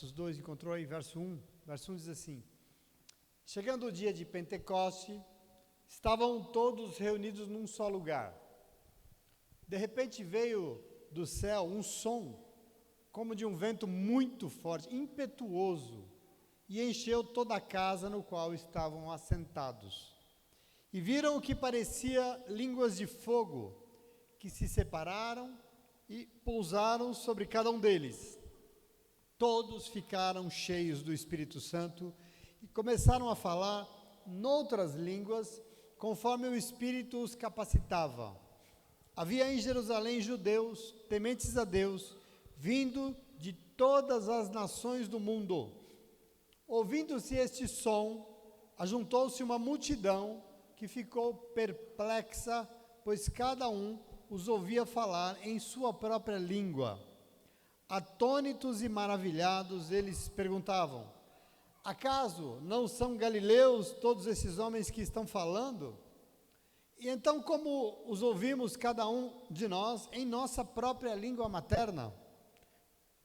Atos 2, encontrou aí, verso 1. Verso 1 diz assim: chegando o dia de Pentecoste, estavam todos reunidos num só lugar. De repente veio do céu um som, como de um vento muito forte, impetuoso, e encheu toda a casa no qual estavam assentados. E viram o que parecia línguas de fogo, que se separaram e pousaram sobre cada um deles. Todos ficaram cheios do Espírito Santo e começaram a falar noutras línguas, conforme o Espírito os capacitava. Havia em Jerusalém judeus, tementes a Deus, vindo de todas as nações do mundo. Ouvindo-se este som, ajuntou-se uma multidão que ficou perplexa, pois cada um os ouvia falar em sua própria língua. Atônitos e maravilhados, eles perguntavam: acaso não são galileus todos esses homens que estão falando? E então, como os ouvimos cada um de nós em nossa própria língua materna?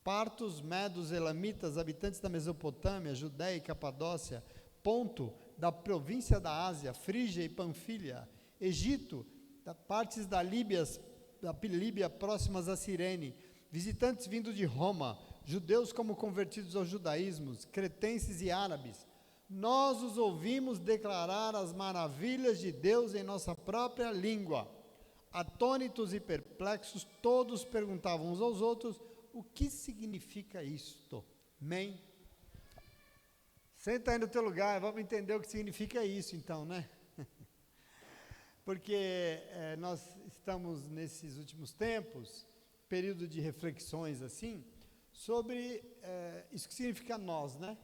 Partos, medos, elamitas, habitantes da Mesopotâmia, Judéia e Capadócia, Ponto, da província da Ásia, Frígia e Panfilha, Egito, partes da Líbia próximas a Cirene, visitantes vindos de Roma, judeus como convertidos ao judaísmo, cretenses e árabes, nós os ouvimos declarar as maravilhas de Deus em nossa própria língua. Atônitos e perplexos, todos perguntavam uns aos outros: o que significa isto? Amém? Senta aí no teu lugar, vamos entender o que significa isso então, né? Porque nós estamos nesses últimos tempos, período de reflexões assim, sobre isso que significa nós, né?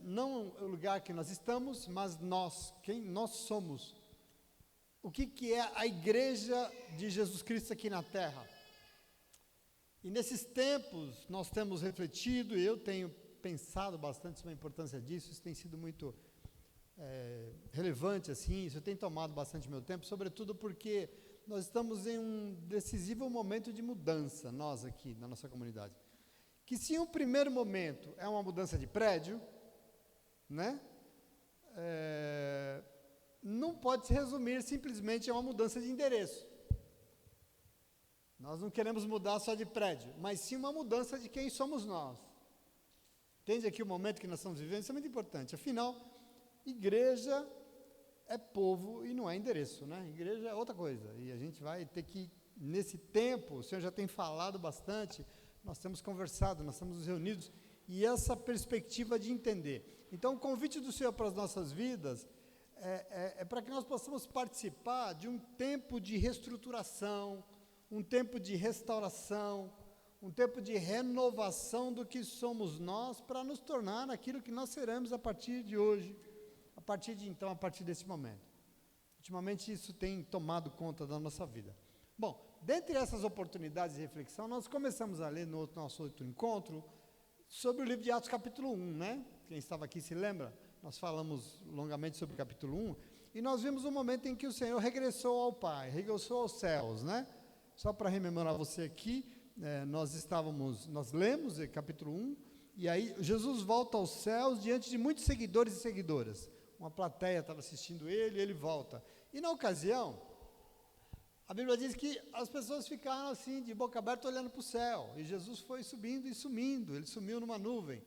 Não o lugar que nós estamos, mas nós, quem nós somos. O que é a igreja de Jesus Cristo aqui na terra? E nesses tempos nós temos refletido, e eu tenho pensado bastante sobre a importância disso, isso tem sido muito relevante assim, isso tem tomado bastante meu tempo, sobretudo porque nós estamos em um decisivo momento de mudança, nós aqui, na nossa comunidade. Que se um primeiro momento é uma mudança de prédio, né? Não pode se resumir simplesmente a uma mudança de endereço. Nós não queremos mudar só de prédio, mas sim uma mudança de quem somos nós. Entende aqui o momento que nós estamos vivendo? Isso é muito importante. Afinal, igreja é povo e não é endereço, né? Igreja é outra coisa. E a gente vai ter que, nesse tempo, o Senhor já tem falado bastante, nós temos conversado, nós estamos reunidos, e essa perspectiva de entender. Então, o convite do Senhor para as nossas vidas é para que nós possamos participar de um tempo de reestruturação, um tempo de restauração, um tempo de renovação do que somos nós, para nos tornar aquilo que nós seremos a partir de hoje, a partir desse momento. Ultimamente isso tem tomado conta da nossa vida. Bom, dentre essas oportunidades de reflexão, nós começamos a ler no nosso outro encontro sobre o livro de Atos capítulo 1, né? Quem estava aqui se lembra? Nós falamos longamente sobre o capítulo 1, e nós vimos um momento em que o Senhor regressou ao Pai, regressou aos céus, né? Só para rememorar você aqui, nós lemos o capítulo 1, e aí Jesus volta aos céus diante de muitos seguidores e seguidoras. Uma plateia estava assistindo ele, e ele volta. E na ocasião, a Bíblia diz que as pessoas ficaram assim, de boca aberta, olhando para o céu, e Jesus foi subindo e sumindo, ele sumiu numa nuvem.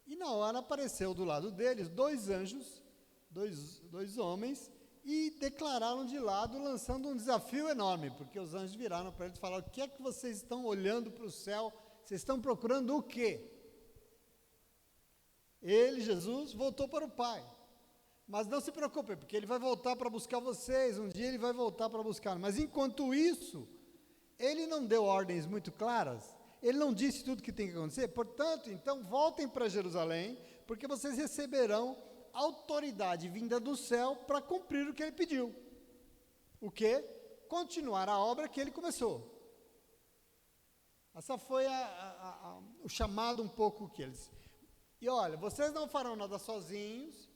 E na hora apareceu do lado deles dois anjos, dois homens, e declararam de lado, lançando um desafio enorme, porque os anjos viraram para eles e falaram: o que é que vocês estão olhando para o céu? Vocês estão procurando o quê? Ele, Jesus, voltou para o Pai. Mas não se preocupem, porque ele vai voltar para buscar vocês, um dia ele vai voltar para buscar. Mas enquanto isso, ele não deu ordens muito claras, ele não disse tudo o que tem que acontecer. Portanto, então, voltem para Jerusalém, porque vocês receberão autoridade vinda do céu para cumprir o que ele pediu. O quê? Continuar a obra que ele começou. Essa foi o chamado um pouco que eles... E olha, vocês não farão nada sozinhos.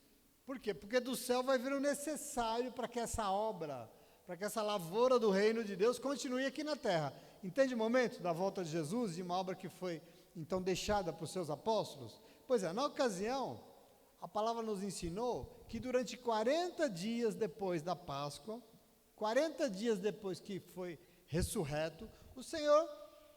Por quê? Porque do céu vai vir o necessário para que essa obra, para que essa lavoura do reino de Deus continue aqui na terra. Entende o momento da volta de Jesus, de uma obra que foi então deixada para os seus apóstolos? Pois é, na ocasião, a palavra nos ensinou que durante 40 dias depois da Páscoa, 40 dias depois que foi ressurreto, o Senhor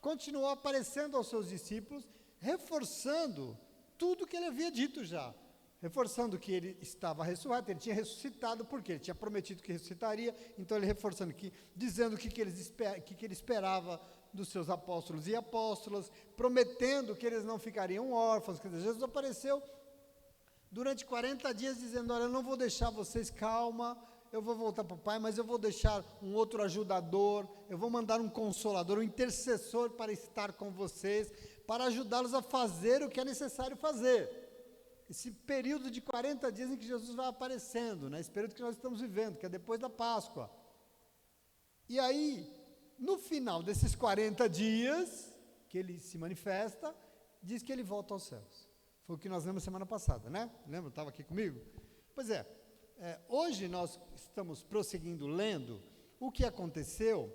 continuou aparecendo aos seus discípulos, reforçando tudo que ele havia dito já. Reforçando que ele estava ressurreto, ele tinha ressuscitado, porque ele tinha prometido que ressuscitaria, então ele reforçando que, dizendo o que ele esperava dos seus apóstolos e apóstolas, prometendo que eles não ficariam órfãos. Quer dizer, Jesus apareceu durante 40 dias dizendo, olha, eu não vou deixar vocês, calma, eu vou voltar para o Pai, mas eu vou deixar um outro ajudador, eu vou mandar um consolador, um intercessor para estar com vocês, para ajudá-los a fazer o que é necessário fazer. Esse período de 40 dias em que Jesus vai aparecendo, né? Esse período que nós estamos vivendo, que é depois da Páscoa. E aí, no final desses 40 dias, que ele se manifesta, diz que ele volta aos céus. Foi o que nós lemos semana passada, né? Lembra? Estava aqui comigo? Pois é, hoje nós estamos prosseguindo lendo o que aconteceu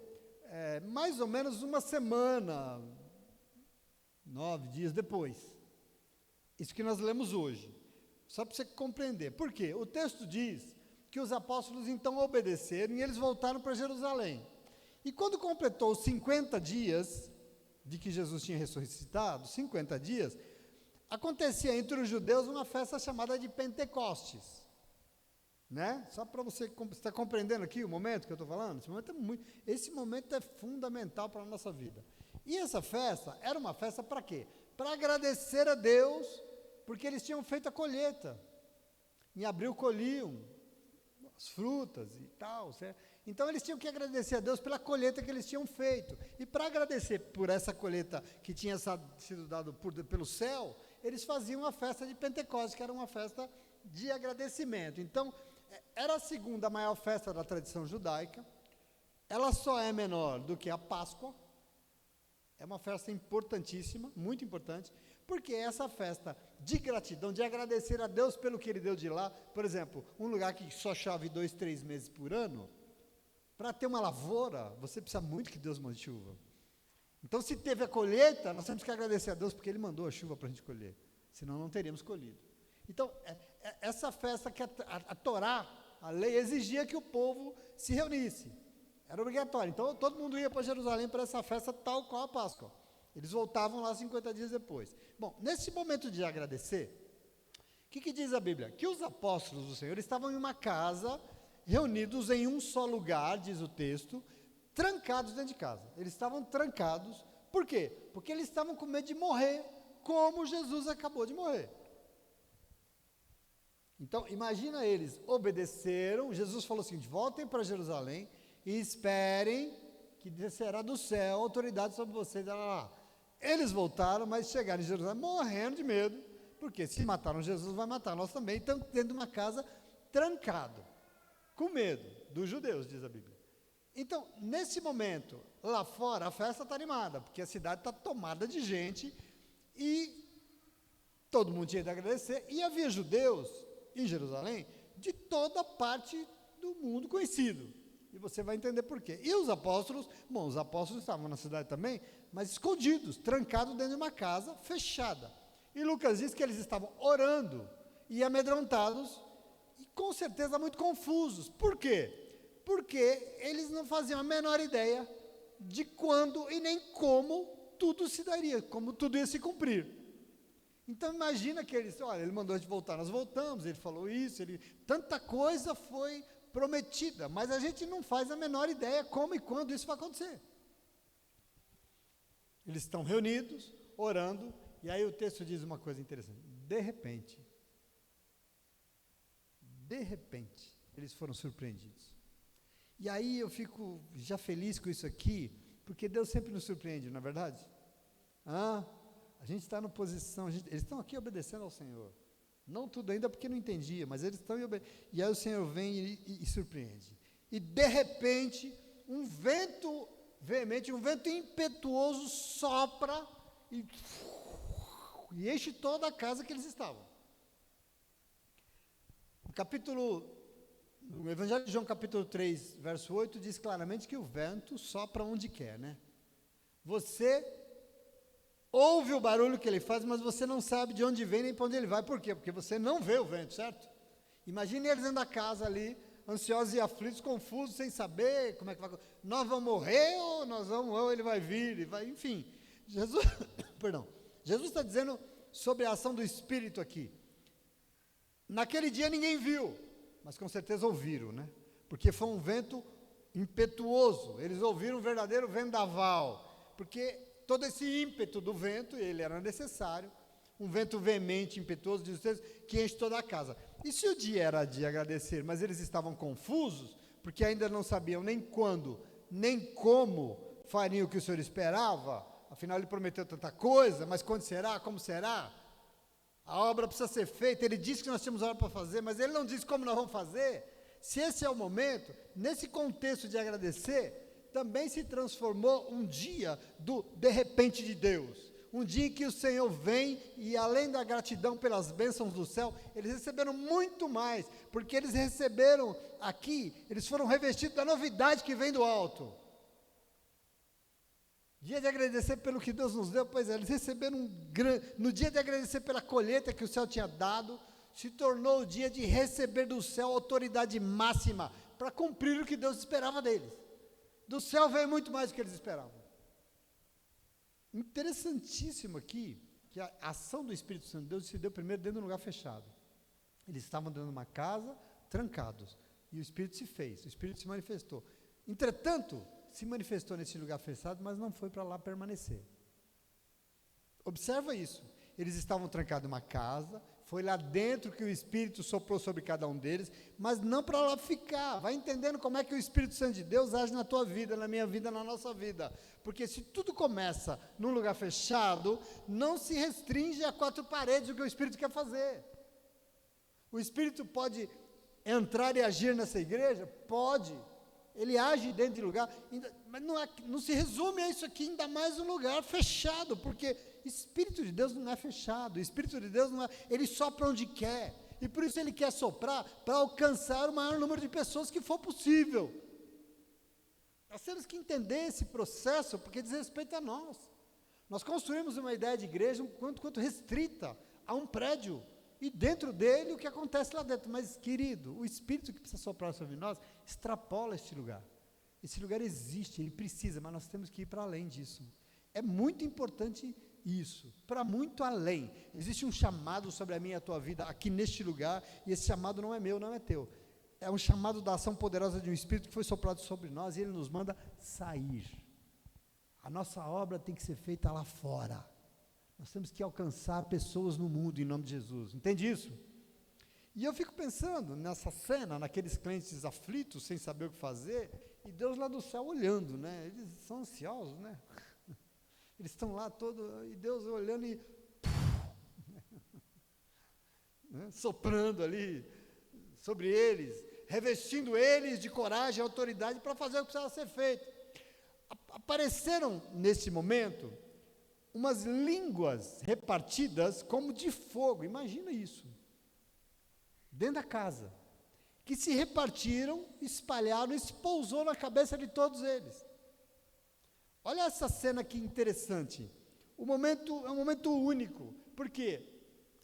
mais ou menos uma semana, 9 dias depois. Isso que nós lemos hoje, só para você compreender. Por quê? O texto diz que os apóstolos então obedeceram e eles voltaram para Jerusalém. E quando completou os 50 dias de que Jesus tinha ressuscitado, 50 dias, acontecia entre os judeus uma festa chamada de Pentecostes. Né? Só para você estar compreendendo aqui o momento que eu estou falando, esse momento é fundamental para a nossa vida. E essa festa era uma festa para quê? Para agradecer a Deus, porque eles tinham feito a colheita. Em abril colhiam as frutas e tal, certo? Então eles tinham que agradecer a Deus pela colheita que eles tinham feito. E para agradecer por essa colheita que tinha sido dada pelo céu, eles faziam a festa de Pentecostes, que era uma festa de agradecimento. Então, era a segunda maior festa da tradição judaica. Ela só é menor do que a Páscoa. É uma festa importantíssima, muito importante, porque é essa festa de gratidão, de agradecer a Deus pelo que Ele deu de lá. Por exemplo, um lugar que só chove 2, 3 meses por ano, para ter uma lavoura, você precisa muito que Deus mande chuva. Então, se teve a colheita, nós temos que agradecer a Deus, porque Ele mandou a chuva para a gente colher, senão não teríamos colhido. Então, essa festa que a Torá, a lei, exigia que o povo se reunisse. Era obrigatório. Então, todo mundo ia para Jerusalém para essa festa tal qual a Páscoa. Eles voltavam lá 50 dias depois. Bom, nesse momento de agradecer, o que diz a Bíblia? Que os apóstolos do Senhor estavam em uma casa, reunidos em um só lugar, diz o texto, trancados dentro de casa. Eles estavam trancados. Por quê? Porque eles estavam com medo de morrer, como Jesus acabou de morrer. Então, imagina eles, obedeceram, Jesus falou assim, voltem para Jerusalém, e esperem que descerá do céu autoridade sobre vocês. Eles voltaram, mas chegaram em Jerusalém morrendo de medo, porque se mataram Jesus, vai matar nós também. Então, dentro de uma casa, trancado, com medo dos judeus, diz a Bíblia. Então, nesse momento, lá fora, a festa está animada, porque a cidade está tomada de gente, e todo mundo tinha de agradecer, e havia judeus em Jerusalém, de toda parte do mundo conhecido. E você vai entender por quê. E os apóstolos estavam na cidade também, mas escondidos, trancados dentro de uma casa fechada. E Lucas diz que eles estavam orando e amedrontados, e com certeza muito confusos. Por quê? Porque eles não faziam a menor ideia de quando e nem como tudo se daria, como tudo ia se cumprir. Então imagina que eles, olha, ele mandou a gente voltar, nós voltamos, ele falou isso, tanta coisa foi prometida, mas a gente não faz a menor ideia como e quando isso vai acontecer. Eles estão reunidos, orando, e aí o texto diz uma coisa interessante. De repente, eles foram surpreendidos. E aí eu fico já feliz com isso aqui, porque Deus sempre nos surpreende, não é verdade? A gente está na posição, eles estão aqui obedecendo ao Senhor. Não tudo ainda porque não entendia, mas eles estão e aí o Senhor vem e surpreende. E de repente, um vento veemente, um vento impetuoso sopra e enche toda a casa que eles estavam. No Evangelho de João, capítulo 3, verso 8, diz claramente que o vento sopra onde quer, né? Você ouve o barulho que ele faz, mas você não sabe de onde vem nem para onde ele vai. Por quê? Porque você não vê o vento, certo? Imagine eles dentro da casa ali, ansiosos e aflitos, confusos, sem saber como é que vai. Nós vamos morrer ou ele vai vir, enfim. Jesus, perdão. Jesus está dizendo sobre a ação do Espírito aqui. Naquele dia ninguém viu, mas com certeza ouviram, né? Porque foi um vento impetuoso. Eles ouviram um verdadeiro vendaval, porque todo esse ímpeto do vento, ele era necessário, um vento veemente, impetuoso, diz o texto, que enche toda a casa. E se o dia era de agradecer, mas eles estavam confusos, porque ainda não sabiam nem quando, nem como fariam o que o Senhor esperava, afinal ele prometeu tanta coisa, mas quando será, como será? A obra precisa ser feita, ele disse que nós tínhamos obra para fazer, mas ele não disse como nós vamos fazer. Se esse é o momento, nesse contexto de agradecer, também se transformou um dia do de repente de Deus. Um dia em que o Senhor vem e além da gratidão pelas bênçãos do céu, eles receberam muito mais, porque eles receberam aqui, eles foram revestidos da novidade que vem do alto. Dia de agradecer pelo que Deus nos deu, pois é, eles receberam no dia de agradecer pela colheita que o céu tinha dado, se tornou o dia de receber do céu a autoridade máxima para cumprir o que Deus esperava deles. Do céu veio muito mais do que eles esperavam. Interessantíssimo aqui, que a ação do Espírito Santo de Deus se deu primeiro dentro de um lugar fechado. Eles estavam dentro de uma casa, trancados, e o Espírito se fez, o Espírito se manifestou. Entretanto, se manifestou nesse lugar fechado, mas não foi para lá permanecer. Observa isso. Eles estavam trancados em uma casa, foi lá dentro que o Espírito soprou sobre cada um deles, mas não para lá ficar. Vai entendendo como é que o Espírito Santo de Deus age na tua vida, na minha vida, na nossa vida. Porque se tudo começa num lugar fechado, não se restringe a quatro paredes o que o Espírito quer fazer. O Espírito pode entrar e agir nessa igreja? Pode. Ele age dentro de lugar, mas não se resume a isso aqui, ainda mais um lugar fechado, porque Espírito de Deus não é fechado, o Espírito de Deus não é, ele sopra onde quer, e por isso ele quer soprar, para alcançar o maior número de pessoas que for possível. Nós temos que entender esse processo, porque diz respeito a nós. Nós construímos uma ideia de igreja um quanto restrita a um prédio, e dentro dele o que acontece lá dentro, mas querido, o Espírito que precisa soprar sobre nós, extrapola este lugar. Esse lugar existe, ele precisa, mas nós temos que ir para além disso. É muito importante isso, para muito além. Existe um chamado sobre a minha e a tua vida aqui neste lugar, e esse chamado não é meu, não é teu. É um chamado da ação poderosa de um Espírito que foi soprado sobre nós, e ele nos manda sair. A nossa obra tem que ser feita lá fora. Nós temos que alcançar pessoas no mundo em nome de Jesus. Entende isso? E eu fico pensando nessa cena, naqueles crentes aflitos, sem saber o que fazer, e Deus lá do céu olhando, né? Eles são ansiosos, né? Eles estão lá todos, e Deus olhando e né? Soprando ali sobre eles, revestindo eles de coragem e autoridade para fazer o que precisava ser feito. Apareceram nesse momento umas línguas repartidas como de fogo, imagina isso, dentro da casa, que se repartiram, espalharam e se pousou na cabeça de todos eles. Olha essa cena que interessante, o momento é um momento único, porque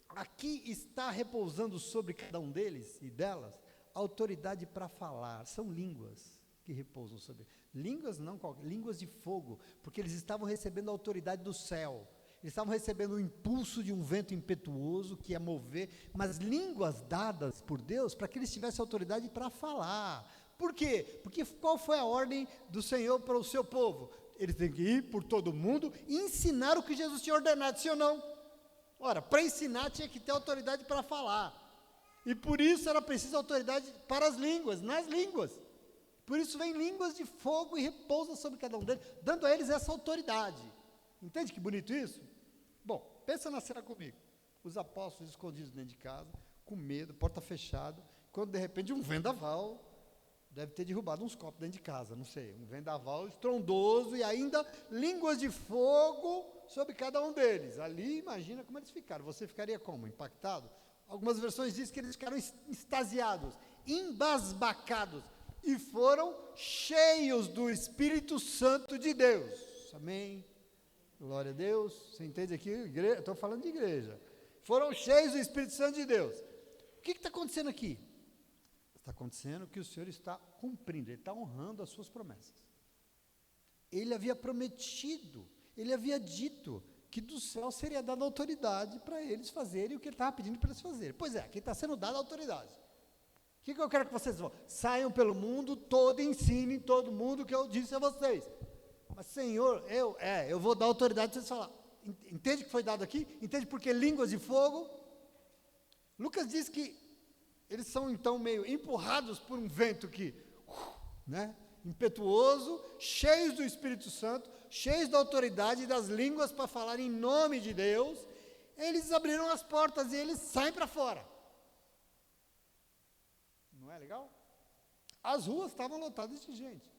aqui está repousando sobre cada um deles e delas, a autoridade para falar, são línguas que repousam sobre, línguas não, línguas de fogo, porque eles estavam recebendo a autoridade do céu, eles estavam recebendo o impulso de um vento impetuoso que ia mover, mas línguas dadas por Deus, para que eles tivessem autoridade para falar. Por quê? Porque qual foi a ordem do Senhor para o seu povo? Eles têm que ir por todo mundo e ensinar o que Jesus tinha ordenado, sim ou não? Ora, para ensinar tinha que ter autoridade para falar, e por isso era preciso autoridade para as línguas, nas línguas. Por isso vem línguas de fogo e repousa sobre cada um deles, dando a eles essa autoridade. Entende que bonito isso? Bom, pensa na cena comigo. Os apóstolos escondidos dentro de casa, com medo, porta fechada, quando de repente um vendaval, deve ter derrubado uns copos dentro de casa, não sei, um vendaval estrondoso e ainda línguas de fogo sobre cada um deles. Ali, imagina como eles ficaram. Você ficaria como? Impactado? Algumas versões dizem que eles ficaram extasiados, embasbacados, e foram cheios do Espírito Santo de Deus. Amém? Glória a Deus. Você entende aqui? Estou falando de igreja. Foram cheios do Espírito Santo de Deus. O que está acontecendo aqui? Está acontecendo que o Senhor está cumprindo, Ele está honrando as suas promessas. Ele havia prometido, Ele havia dito que do céu seria dada autoridade para eles fazerem o que Ele estava pedindo para eles fazerem. Pois é, aqui está sendo dada autoridade. O que eu quero que vocês vão? Saiam pelo mundo todo e ensinem todo mundo o que eu disse a vocês. Mas, Senhor, eu vou dar autoridade para vocês falar. Entende o que foi dado aqui? Entende por que línguas de fogo? Lucas diz que eles são, então, meio empurrados por um vento que, impetuoso, cheios do Espírito Santo, cheios da autoridade e das línguas para falar em nome de Deus. Eles abriram as portas e eles saem para fora. Não é legal? As ruas estavam lotadas de gente.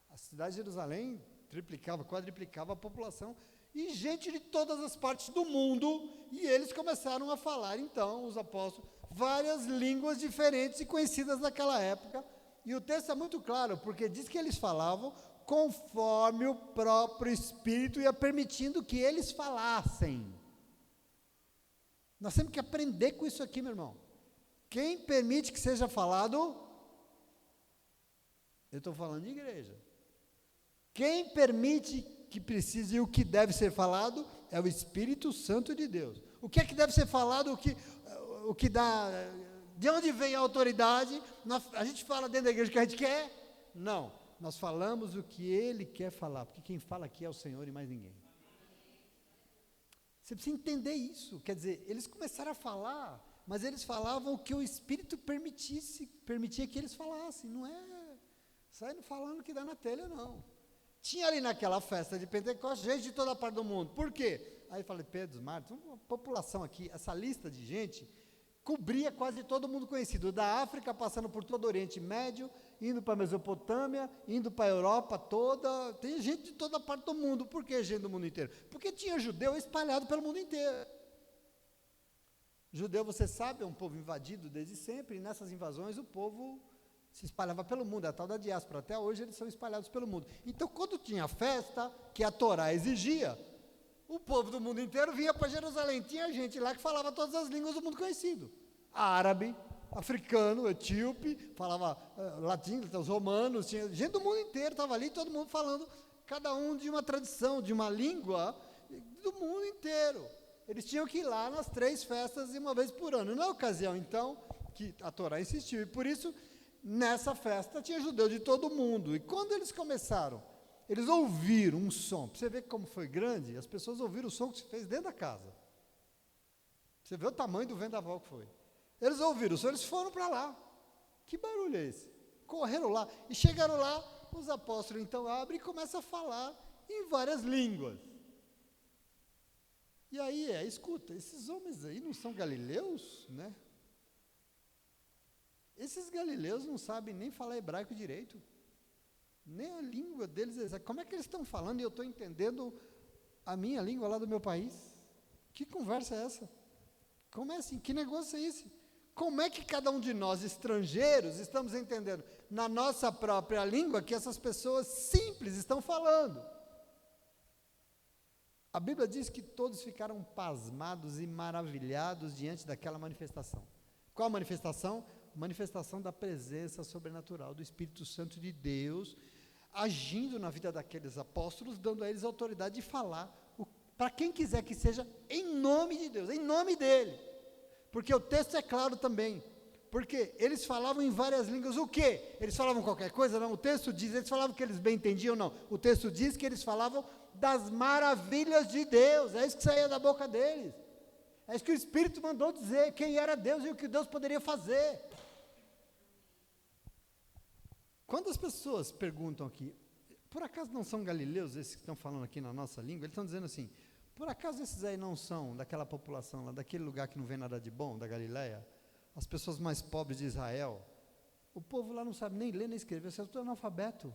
A cidade de Jerusalém triplicava, quadriplicava a população, e gente de todas as partes do mundo, e eles começaram a falar, então, os apóstolos, várias línguas diferentes e conhecidas naquela época, e o texto é muito claro, porque diz que eles falavam conforme o próprio Espírito ia permitindo que eles falassem. Nós temos que aprender com isso aqui, meu irmão. Quem permite que seja falado? Eu estou falando de igreja. Quem permite que precise e o que deve ser falado é o Espírito Santo de Deus. O que é que deve ser falado, o que dá, de onde vem a autoridade? A gente fala dentro da igreja o que a gente quer? Não, nós falamos o que Ele quer falar, porque quem fala aqui é o Senhor e mais ninguém. Você precisa entender isso, quer dizer, eles começaram a falar, mas eles falavam o que o Espírito permitia que eles falassem, não é saindo falando que dá na telha, não. Tinha ali naquela festa de Pentecostes gente de toda parte do mundo. Por quê? Aí eu falei, Pedro, Marcos, uma população aqui, essa lista de gente, cobria quase todo mundo conhecido, da África, passando por todo o Oriente Médio, indo para a Mesopotâmia, indo para a Europa toda, tem gente de toda parte do mundo. Por que gente do mundo inteiro? Porque tinha judeu espalhado pelo mundo inteiro. Judeu, você sabe, é um povo invadido desde sempre, e nessas invasões o povo se espalhava pelo mundo, a tal da diáspora. Até hoje eles são espalhados pelo mundo. Então, quando tinha festa, que a Torá exigia, o povo do mundo inteiro vinha para Jerusalém. Tinha gente lá que falava todas as línguas do mundo conhecido. Árabe, africano, etíope, falava latim, os romanos, tinha gente do mundo inteiro, estava ali, todo mundo falando, cada um de uma tradição, de uma língua do mundo inteiro. Eles tinham que ir lá nas 3 festas uma vez por ano. Na ocasião, então, que a Torá insistiu, e por isso, nessa festa tinha judeu de todo mundo. E quando eles começaram, eles ouviram um som. Para você ver como foi grande, as pessoas ouviram o som que se fez dentro da casa. Você vê o tamanho do vendaval que foi. Eles ouviram o som, eles foram para lá. Que barulho é esse? Correram lá. E chegaram lá, os apóstolos então abrem e começam a falar em várias línguas. E aí, escuta, esses homens aí não são galileus, né? Esses galileus não sabem nem falar hebraico direito, nem a língua deles. Como é que eles estão falando e eu estou entendendo a minha língua lá do meu país? Que conversa é essa? Como é assim? Que negócio é esse? Como é que cada um de nós, estrangeiros, estamos entendendo na nossa própria língua que essas pessoas simples estão falando? A Bíblia diz que todos ficaram pasmados e maravilhados diante daquela manifestação. Qual manifestação? Manifestação da presença sobrenatural do Espírito Santo de Deus, agindo na vida daqueles apóstolos, dando a eles a autoridade de falar, para quem quiser que seja, em nome de Deus, em nome dEle, porque o texto é claro também, porque eles falavam em várias línguas. O quê? Eles falavam qualquer coisa? Não, o texto diz, eles falavam que eles bem entendiam? Não, o texto diz que eles falavam das maravilhas de Deus, é isso que saía da boca deles, é isso que o Espírito mandou dizer, quem era Deus e o que Deus poderia fazer. Quando as pessoas perguntam aqui, por acaso não são galileus esses que estão falando aqui na nossa língua? Eles estão dizendo assim, por acaso esses aí não são daquela população lá, daquele lugar que não vê nada de bom, da Galileia? As pessoas mais pobres de Israel? O povo lá não sabe nem ler nem escrever, você é analfabeto.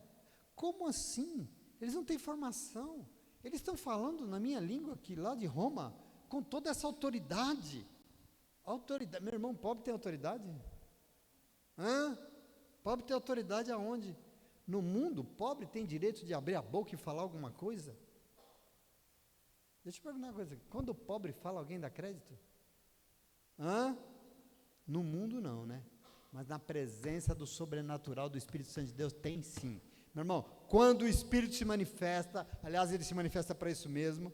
Como assim? Eles não têm formação. Eles estão falando na minha língua aqui, lá de Roma, com toda essa autoridade. Autoridade. Meu irmão, pobre tem autoridade? Pobre tem autoridade aonde? No mundo, pobre tem direito de abrir a boca e falar alguma coisa? Deixa eu perguntar uma coisa. Quando o pobre fala, alguém dá crédito? Hã? No mundo não, né? Mas na presença do sobrenatural do Espírito Santo de Deus tem sim. Meu irmão, quando o Espírito se manifesta, aliás, ele se manifesta para isso mesmo,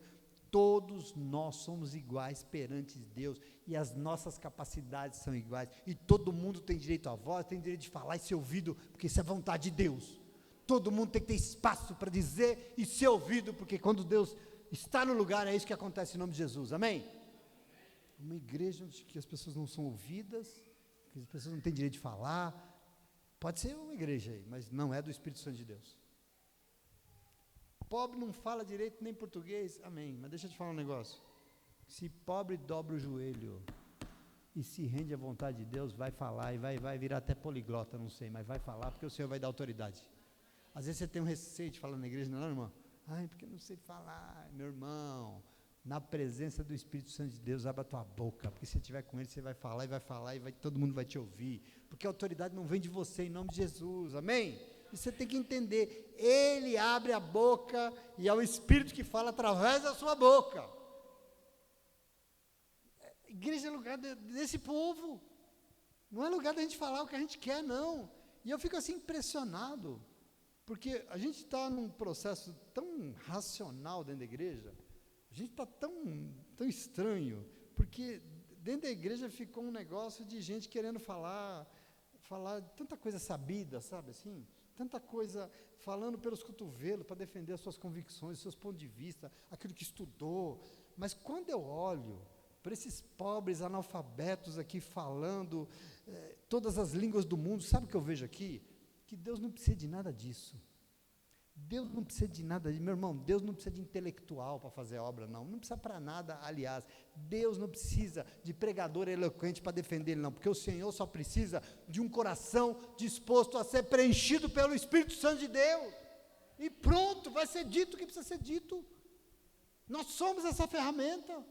todos nós somos iguais perante Deus, e as nossas capacidades são iguais, e todo mundo tem direito à voz, tem direito de falar e ser ouvido, porque isso é vontade de Deus. Todo mundo tem que ter espaço para dizer e ser ouvido, porque quando Deus está no lugar, é isso que acontece em nome de Jesus, amém? Uma igreja onde que as pessoas não são ouvidas, que as pessoas não têm direito de falar, pode ser uma igreja aí, mas não é do Espírito Santo de Deus. Pobre não fala direito nem português, amém, mas deixa eu te falar um negócio, se pobre dobra o joelho, e se rende à vontade de Deus, vai falar, e vai virar até poliglota, não sei, mas vai falar, porque o Senhor vai dar autoridade. Às vezes você tem um receio de falar na igreja, não é, irmão? Ai, porque eu não sei falar, meu irmão, na presença do Espírito Santo de Deus, abre a tua boca, porque se você estiver com ele, você vai falar, e todo mundo vai te ouvir, porque a autoridade não vem de você, em nome de Jesus, amém? E você tem que entender, ele abre a boca, e é o Espírito que fala através da sua boca. Igreja é lugar desse povo, não é lugar da gente falar o que a gente quer, não, e eu fico assim impressionado, porque a gente está num processo tão racional dentro da igreja, a gente está tão estranho, porque dentro da igreja ficou um negócio de gente querendo falar tanta coisa sabida, sabe assim? Tanta coisa falando pelos cotovelos para defender as suas convicções, os seus pontos de vista, aquilo que estudou. Mas quando eu olho para esses pobres analfabetos aqui falando todas as línguas do mundo, sabe o que eu vejo aqui? Que Deus não precisa de nada disso. Deus não precisa de nada, meu irmão, Deus não precisa de intelectual para fazer a obra, não precisa para nada, aliás, Deus não precisa de pregador eloquente para defender ele, não, porque o Senhor só precisa de um coração disposto a ser preenchido pelo Espírito Santo de Deus, e pronto, vai ser dito o que precisa ser dito, nós somos essa ferramenta.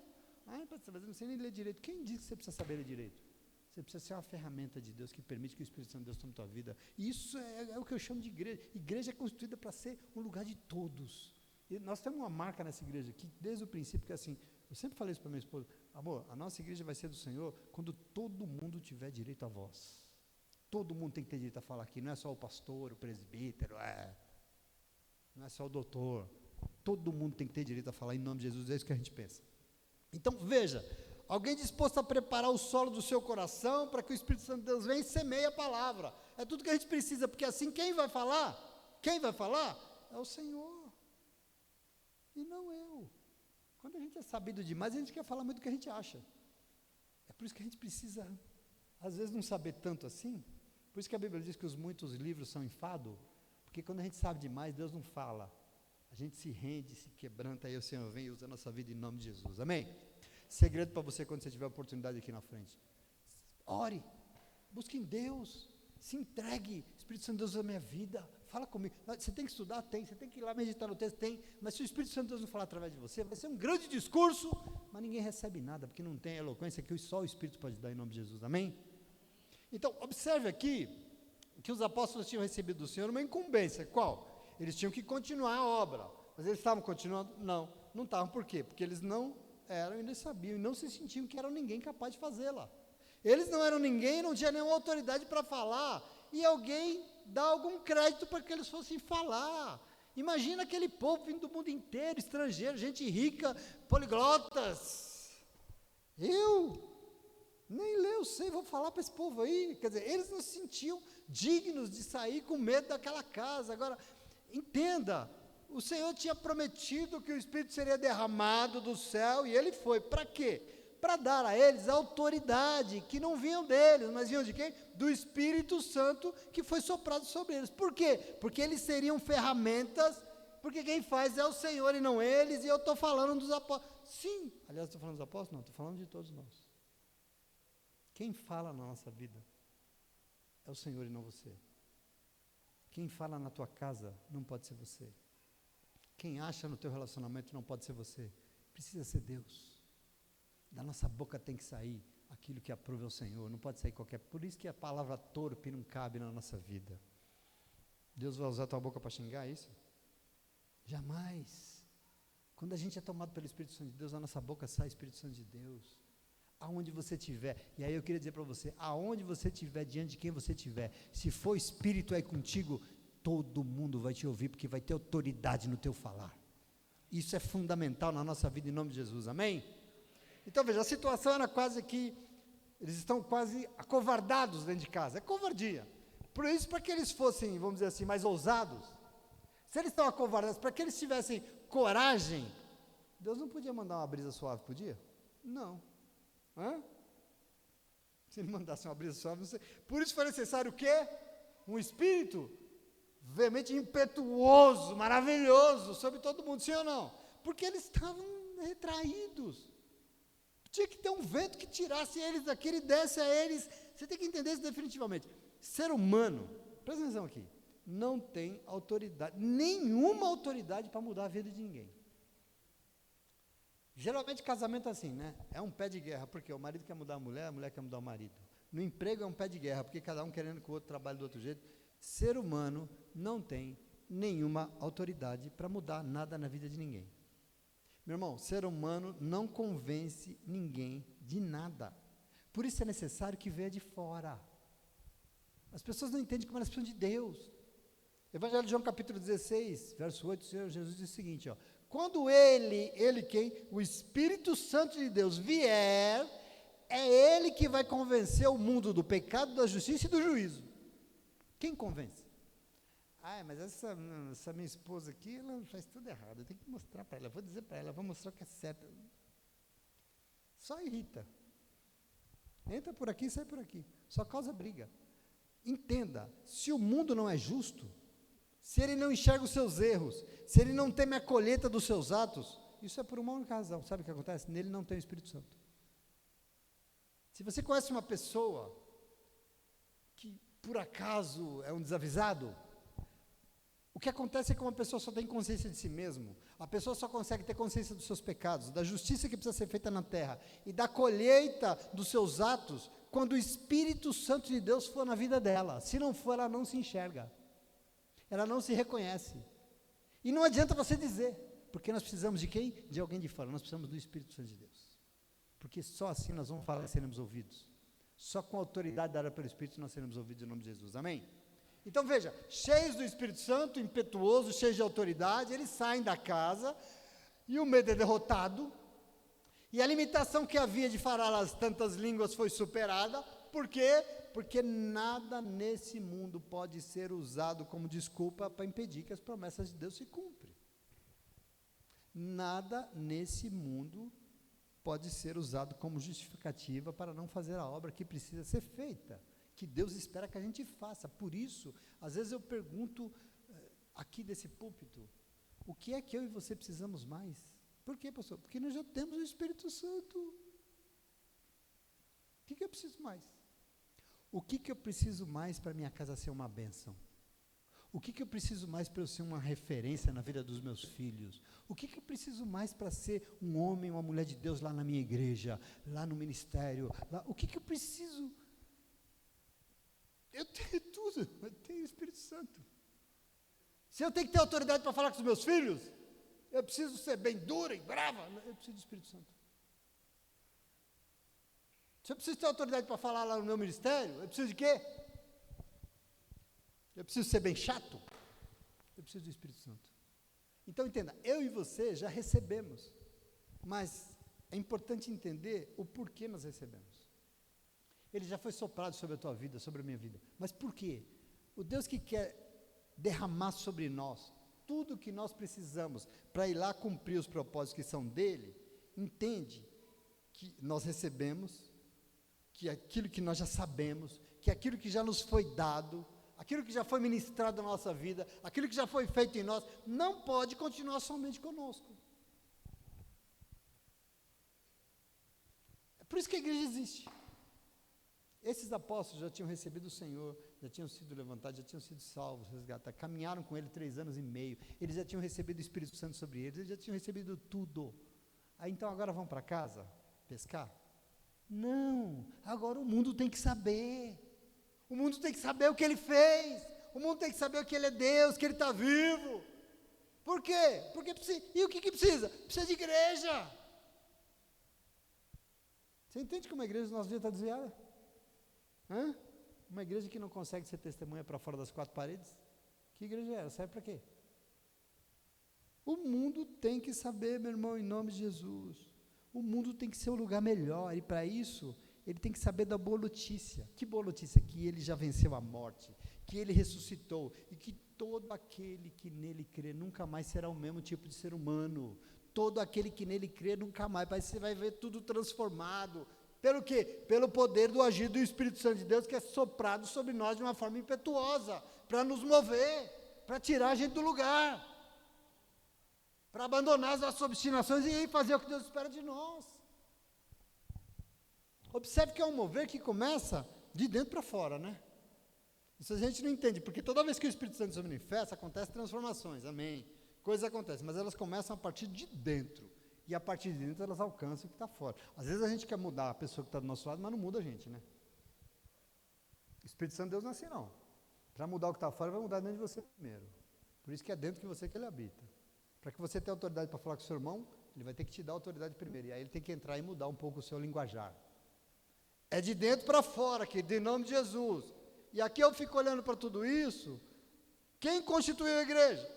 Ai, pastor, mas eu não sei nem ler direito. Quem disse que você precisa saber ler direito? Você precisa ser uma ferramenta de Deus que permite que o Espírito Santo de Deus tome tua vida. E isso é o que eu chamo de igreja. Igreja é constituída para ser um lugar de todos. E nós temos uma marca nessa igreja aqui, desde o princípio, que é assim, eu sempre falei isso para minha esposa, amor, a nossa igreja vai ser do Senhor quando todo mundo tiver direito à voz. Todo mundo tem que ter direito a falar aqui, não é só o pastor, o presbítero, não é só o doutor. Todo mundo tem que ter direito a falar em nome de Jesus, é isso que a gente pensa. Então, veja, alguém disposto a preparar o solo do seu coração para que o Espírito Santo de Deus venha e semeie a palavra. É tudo que a gente precisa, porque assim quem vai falar? Quem vai falar? É o Senhor. E não eu. Quando a gente é sabido demais, a gente quer falar muito do que a gente acha. É por isso que a gente precisa, às vezes, não saber tanto assim. Por isso que a Bíblia diz que os muitos livros são enfado, porque quando a gente sabe demais, Deus não fala. A gente se rende, se quebranta, aí o Senhor vem e usa a nossa vida em nome de Jesus. Amém? Segredo para você quando você tiver a oportunidade aqui na frente. Ore, busque em Deus, se entregue, Espírito Santo de Deus, é a minha vida, fala comigo. Você tem que estudar? Tem. Você tem que ir lá meditar no texto? Tem. Mas se o Espírito Santo de Deus não falar através de você, vai ser um grande discurso, mas ninguém recebe nada, porque não tem eloquência que só o Espírito pode dar em nome de Jesus. Amém? Então, observe aqui que os apóstolos tinham recebido do Senhor uma incumbência. Qual? Eles tinham que continuar a obra. Mas eles estavam continuando? Não estavam. Por quê? Porque eles não eram e não sabiam, e não se sentiam que eram ninguém capaz de fazê-la. Eles não eram ninguém, não tinham nenhuma autoridade para falar, e alguém dá algum crédito para que eles fossem falar. Imagina aquele povo vindo do mundo inteiro, estrangeiro, gente rica, poliglotas. Eu nem ler eu sei, vou falar para esse povo aí. Quer dizer, eles não se sentiam dignos de sair com medo daquela casa. Agora, entenda, o Senhor tinha prometido que o Espírito seria derramado do céu, e ele foi. Para quê? Para dar a eles a autoridade, que não vinham deles, mas vinham de quem? Do Espírito Santo, que foi soprado sobre eles. Por quê? Porque eles seriam ferramentas, porque quem faz é o Senhor e não eles, e eu estou falando dos apóstolos. Sim, aliás, estou falando dos apóstolos? Não, estou falando de todos nós. Quem fala na nossa vida é o Senhor e não você. Quem fala na tua casa não pode ser você. Quem acha no teu relacionamento não pode ser você. Precisa ser Deus. Da nossa boca tem que sair aquilo que aprova ao Senhor. Não pode sair qualquer. Por isso que a palavra torpe não cabe na nossa vida. Deus vai usar a tua boca para xingar isso? Jamais. Quando a gente é tomado pelo Espírito Santo de Deus, a nossa boca sai Espírito Santo de Deus. Aonde você estiver, e aí eu queria dizer para você, aonde você estiver, diante de quem você estiver, se for Espírito aí contigo, todo mundo vai te ouvir, porque vai ter autoridade no teu falar. Isso é fundamental na nossa vida, em nome de Jesus, amém? Então veja, a situação era quase que, eles estão quase acovardados dentro de casa, é covardia. Por isso, para que eles fossem, vamos dizer assim, mais ousados, se eles estão acovardados, para que eles tivessem coragem, Deus não podia mandar uma brisa suave, podia? Não. Hã? Se ele mandasse uma brisa suave, não sei. Por isso foi necessário o quê? Um espírito veemente, impetuoso, maravilhoso sobre todo mundo, sim ou não? Porque eles estavam retraídos. Tinha que ter um vento que tirasse eles daquele e desse a eles. Você tem que entender isso definitivamente. Ser humano, presta atenção aqui, não tem autoridade, nenhuma autoridade para mudar a vida de ninguém. Geralmente casamento é assim, né? É um pé de guerra, porque o marido quer mudar a mulher quer mudar o marido. No emprego é um pé de guerra, porque cada um querendo que o outro trabalhe do outro jeito. Ser humano não tem nenhuma autoridade para mudar nada na vida de ninguém. Meu irmão, ser humano não convence ninguém de nada. Por isso é necessário que venha de fora. As pessoas não entendem como elas precisam de Deus. Evangelho de João capítulo 16, verso 8, o Senhor Jesus diz o seguinte, ó, quando ele quem? O Espírito Santo de Deus vier, é Ele que vai convencer o mundo do pecado, da justiça e do juízo. Quem convence? Mas essa minha esposa aqui, ela faz tudo errado, eu tenho que mostrar para ela, vou dizer para ela, vou mostrar que é certo. Só irrita. Entra por aqui e sai por aqui. Só causa briga. Entenda, se o mundo não é justo, se ele não enxerga os seus erros, se ele não teme a colheita dos seus atos, isso é por uma única razão. Sabe o que acontece? Nele não tem o Espírito Santo. Se você conhece uma pessoa que por acaso é um desavisado, o que acontece é que uma pessoa só tem consciência de si mesmo, a pessoa só consegue ter consciência dos seus pecados, da justiça que precisa ser feita na terra e da colheita dos seus atos, quando o Espírito Santo de Deus for na vida dela. Se não for, ela não se enxerga, ela não se reconhece. E não adianta você dizer, porque nós precisamos de quem? De alguém de fora, nós precisamos do Espírito Santo de Deus. Porque só assim nós vamos falar e seremos ouvidos. Só com a autoridade dada pelo Espírito nós seremos ouvidos em nome de Jesus, amém? Então veja, cheios do Espírito Santo, impetuosos, cheios de autoridade, eles saem da casa, e o medo é derrotado, e a limitação que havia de falar as tantas línguas foi superada. Por quê? Porque nada nesse mundo pode ser usado como desculpa para impedir que as promessas de Deus se cumprem. Nada nesse mundo pode ser usado como justificativa para não fazer a obra que precisa ser feita, que Deus espera que a gente faça. Por isso, às vezes eu pergunto aqui desse púlpito, o que é que eu e você precisamos mais? Por quê, pastor? Porque nós já temos o Espírito Santo. O que eu preciso mais? O que eu preciso mais para minha casa ser uma bênção? O que eu preciso mais para eu ser uma referência na vida dos meus filhos? O que eu preciso mais para ser um homem, uma mulher de Deus lá na minha igreja, lá no ministério? O que eu preciso? Eu tenho tudo, eu tenho o Espírito Santo. Se eu tenho que ter autoridade para falar com os meus filhos, eu preciso ser bem dura e brava, eu preciso do Espírito Santo. Se eu preciso ter autoridade para falar lá no meu ministério, eu preciso de quê? Eu preciso ser bem chato? Eu preciso do Espírito Santo. Então entenda, eu e você já recebemos, mas é importante entender o porquê nós recebemos. Ele já foi soprado sobre a tua vida, sobre a minha vida, mas por quê? O Deus que quer derramar sobre nós tudo o que nós precisamos para ir lá cumprir os propósitos que são dele, entende que nós recebemos, que aquilo que nós já sabemos, que aquilo que já nos foi dado, aquilo que já foi ministrado na nossa vida, aquilo que já foi feito em nós, não pode continuar somente conosco. É por isso que a igreja existe. Esses apóstolos já tinham recebido o Senhor, já tinham sido levantados, já tinham sido salvos, resgatados, caminharam com Ele 3 anos e meio, eles já tinham recebido o Espírito Santo sobre eles já tinham recebido tudo. Aí então agora vão para casa pescar? Não, agora o mundo tem que saber. O mundo tem que saber o que Ele fez. O mundo tem que saber que Ele é Deus, que Ele está vivo. Por quê? Porque precisa. E o que precisa? Precisa de igreja. Você entende que uma igreja do nosso dia está desviada? Uma igreja que não consegue ser testemunha para fora das quatro paredes? Que igreja é essa? Serve para quê? O mundo tem que saber, meu irmão, em nome de Jesus. O mundo tem que ser um lugar melhor, e para isso, ele tem que saber da boa notícia. Que boa notícia? Que ele já venceu a morte, que ele ressuscitou, e que todo aquele que nele crê nunca mais será o mesmo tipo de ser humano. Todo aquele que nele crê nunca mais, você vai ver tudo transformado. Pelo quê? Pelo poder do agir do Espírito Santo de Deus, que é soprado sobre nós de uma forma impetuosa, para nos mover, para tirar a gente do lugar, para abandonar as nossas obstinações e fazer o que Deus espera de nós. Observe que é um mover que começa de dentro para fora, né? Isso a gente não entende, porque toda vez que o Espírito Santo se manifesta, acontecem transformações, amém? Coisas acontecem, mas elas começam a partir de dentro, e a partir de dentro elas alcançam o que está fora. Às vezes a gente quer mudar a pessoa que está do nosso lado, mas não muda a gente, né? O Espírito Santo de Deus não é assim, não. Para mudar o que está fora, vai mudar dentro de você primeiro. Por isso que é dentro de você que ele habita. Para que você tenha autoridade para falar com o seu irmão, ele vai ter que te dar autoridade primeiro, e aí ele tem que entrar e mudar um pouco o seu linguajar. É de dentro para fora, querido, em nome de Jesus. E aqui eu fico olhando para tudo isso. Quem constituiu a igreja?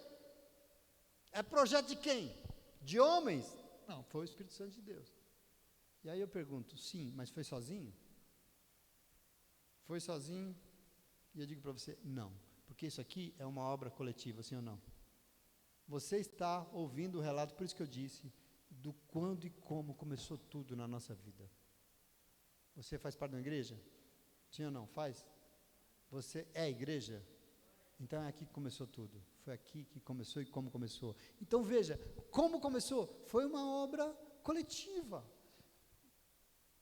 É projeto de quem? De homens? Não, foi o Espírito Santo de Deus. E aí eu pergunto, sim, mas foi sozinho? Foi sozinho? E eu digo para você, não. Porque isso aqui é uma obra coletiva, sim ou não? Você está ouvindo o relato, por isso que eu disse, do quando e como começou tudo na nossa vida. Você faz parte de uma igreja? Sim ou não? Faz? Você é a igreja? Então é aqui que começou tudo. Foi aqui que começou e como começou. Então veja, como começou? Foi uma obra coletiva.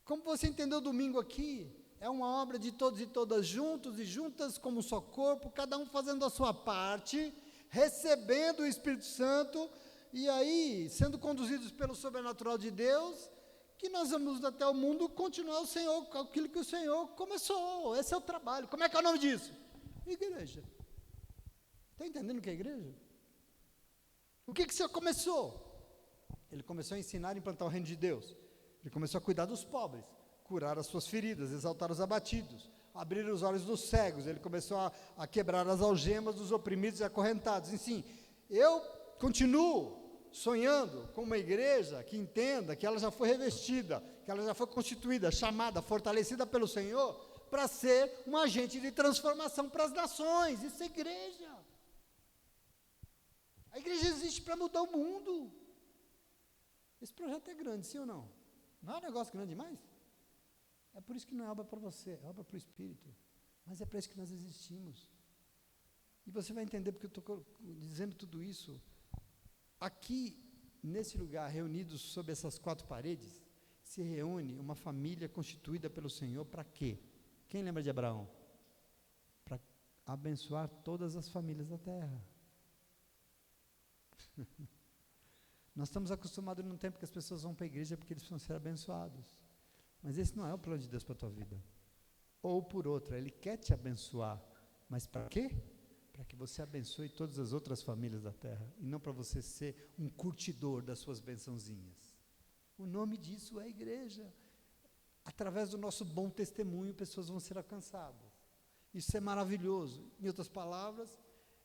Como você entendeu domingo aqui, é uma obra de todos e todas juntos e juntas como um só corpo, cada um fazendo a sua parte, recebendo o Espírito Santo, e aí, sendo conduzidos pelo sobrenatural de Deus, que nós vamos até o mundo continuar o Senhor, aquilo que o Senhor começou. Esse é o trabalho. Como é que é o nome disso? Igreja. Está entendendo o que é igreja? O que o Senhor começou? Ele começou a ensinar e implantar o reino de Deus. Ele começou a cuidar dos pobres, curar as suas feridas, exaltar os abatidos, abrir os olhos dos cegos. Ele começou a quebrar as algemas dos oprimidos e acorrentados. Enfim, eu continuo sonhando com uma igreja que entenda que ela já foi revestida, que ela já foi constituída, chamada, fortalecida pelo Senhor, para ser um agente de transformação para as nações. Isso é igreja. A igreja existe para mudar o mundo. Esse projeto é grande, sim ou não? Não é um negócio grande demais? É por isso que não é obra para você, é obra para o Espírito. Mas é para isso que nós existimos. E você vai entender porque eu estou dizendo tudo isso. Aqui, nesse lugar, reunidos sob essas quatro paredes, se reúne uma família constituída pelo Senhor para quê? Quem lembra de Abraão? Para abençoar todas as famílias da terra. Nós estamos acostumados num tempo que as pessoas vão para a igreja porque eles precisam ser abençoados. Mas esse não é o plano de Deus para a tua vida. Ou por outra, Ele quer te abençoar. Mas para quê? Para que você abençoe todas as outras famílias da terra, e não para você ser um curtidor das suas bençãozinhas. O nome disso é igreja. Através do nosso bom testemunho, pessoas vão ser alcançadas. Isso é maravilhoso. Em outras palavras,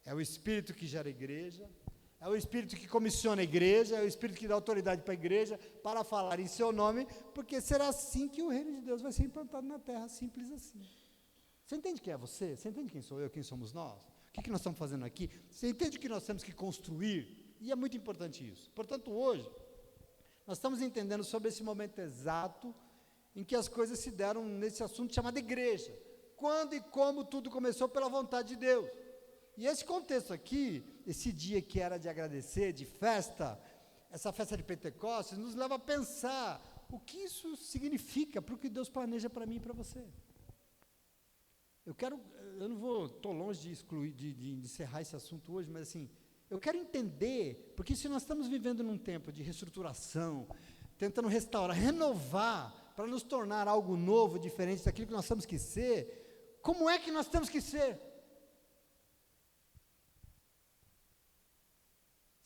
é o Espírito que gera a igreja, é o Espírito que comissiona a igreja, é o Espírito que dá autoridade para a igreja, para falar em seu nome, porque será assim que o reino de Deus vai ser implantado na terra, simples assim. Você entende quem é você? Você entende quem sou eu, quem somos nós? O que nós estamos fazendo aqui? Você entende que nós temos que construir? E é muito importante isso. Portanto, hoje, nós estamos entendendo sobre esse momento exato em que as coisas se deram nesse assunto chamado igreja. Quando e como tudo começou pela vontade de Deus. E esse contexto aqui, esse dia que era de agradecer, de festa, essa festa de Pentecostes, nos leva a pensar o que isso significa para o que Deus planeja para mim e para você. Eu não vou, estou longe de excluir, de encerrar esse assunto hoje, mas assim, eu quero entender, porque se nós estamos vivendo num tempo de reestruturação, tentando restaurar, renovar, para nos tornar algo novo, diferente daquilo que nós temos que ser, como é que nós temos que ser?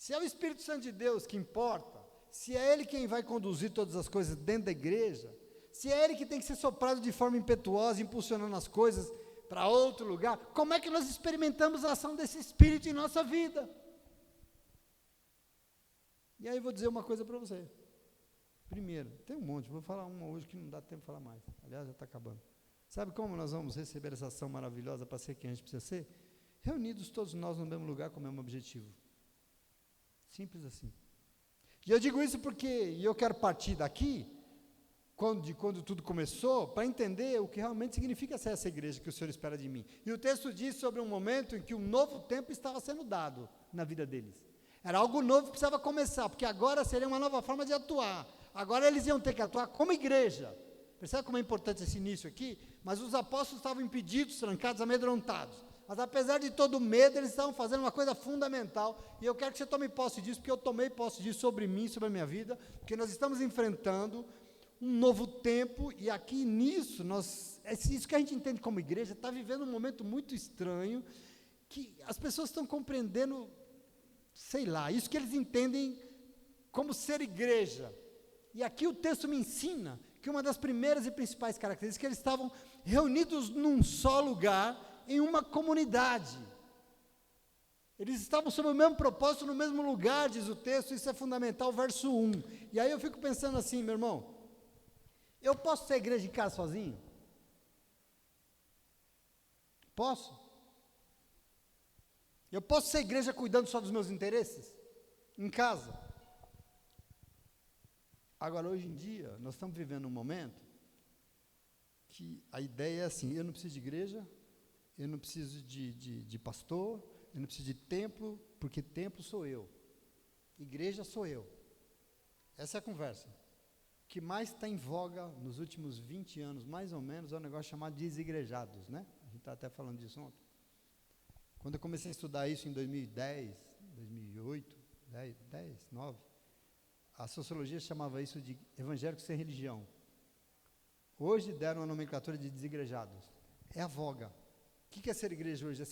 Se é o Espírito Santo de Deus que importa, se é Ele quem vai conduzir todas as coisas dentro da igreja, se é Ele que tem que ser soprado de forma impetuosa, impulsionando as coisas para outro lugar, como é que nós experimentamos a ação desse Espírito em nossa vida? E aí eu vou dizer uma coisa para você. Primeiro, tem um monte, vou falar uma hoje que não dá tempo de falar mais. Aliás, já está acabando. Sabe como nós vamos receber essa ação maravilhosa para ser quem a gente precisa ser? Reunidos todos nós no mesmo lugar com o mesmo objetivo. Simples assim. E eu digo isso porque eu quero partir daqui, quando tudo começou, para entender o que realmente significa ser essa igreja que o Senhor espera de mim. E o texto diz sobre um momento em que um novo tempo estava sendo dado na vida deles. Era algo novo que precisava começar, porque agora seria uma nova forma de atuar. Agora eles iam ter que atuar como igreja. Percebe como é importante esse início aqui? Mas os apóstolos estavam impedidos, trancados, amedrontados. Mas apesar de todo o medo, eles estavam fazendo uma coisa fundamental. E eu quero que você tome posse disso, porque eu tomei posse disso sobre mim, sobre a minha vida. Porque nós estamos enfrentando um novo tempo. E aqui nisso, isso que a gente entende como igreja, está vivendo um momento muito estranho. Que as pessoas estão compreendendo, sei lá, isso que eles entendem como ser igreja. E aqui o texto me ensina que uma das primeiras e principais características é que eles estavam reunidos num só lugar, em uma comunidade. Eles estavam sob o mesmo propósito, no mesmo lugar, diz o texto, isso é fundamental, verso 1. E aí eu fico pensando assim, meu irmão, eu posso ser igreja em casa sozinho? Posso? Eu posso ser igreja cuidando só dos meus interesses? Em casa? Agora, hoje em dia, nós estamos vivendo um momento que a ideia é assim, eu não preciso de igreja, eu não preciso de pastor, eu não preciso de templo, porque templo sou eu, igreja sou eu. Essa é a conversa. O que mais está em voga nos últimos 20 anos, mais ou menos, é um negócio chamado desigrejados, né? A gente está até falando disso ontem. Quando eu comecei a estudar isso em 2010, 2008, 10, 9, a sociologia chamava isso de evangélico sem religião. Hoje deram a nomenclatura de desigrejados. É a voga. O que é ser igreja hoje?